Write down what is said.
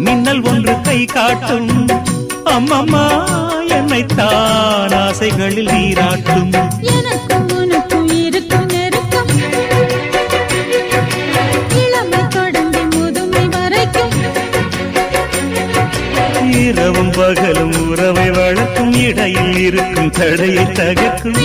மின்னல் ஒன்று கை காட்டும் அம்மம்மா என்னைத்தான் ஆசைகளில் நீராட்டும் எனக்கும் உனக்கும் இருக்கும் நெருக்கம் இளமை தொடங்கி முதுமை வரைக்கும் இரவும் பகலும் உறவை வளர்க்கும் இடையில் இருக்கும் தடையை தகர்க்கும்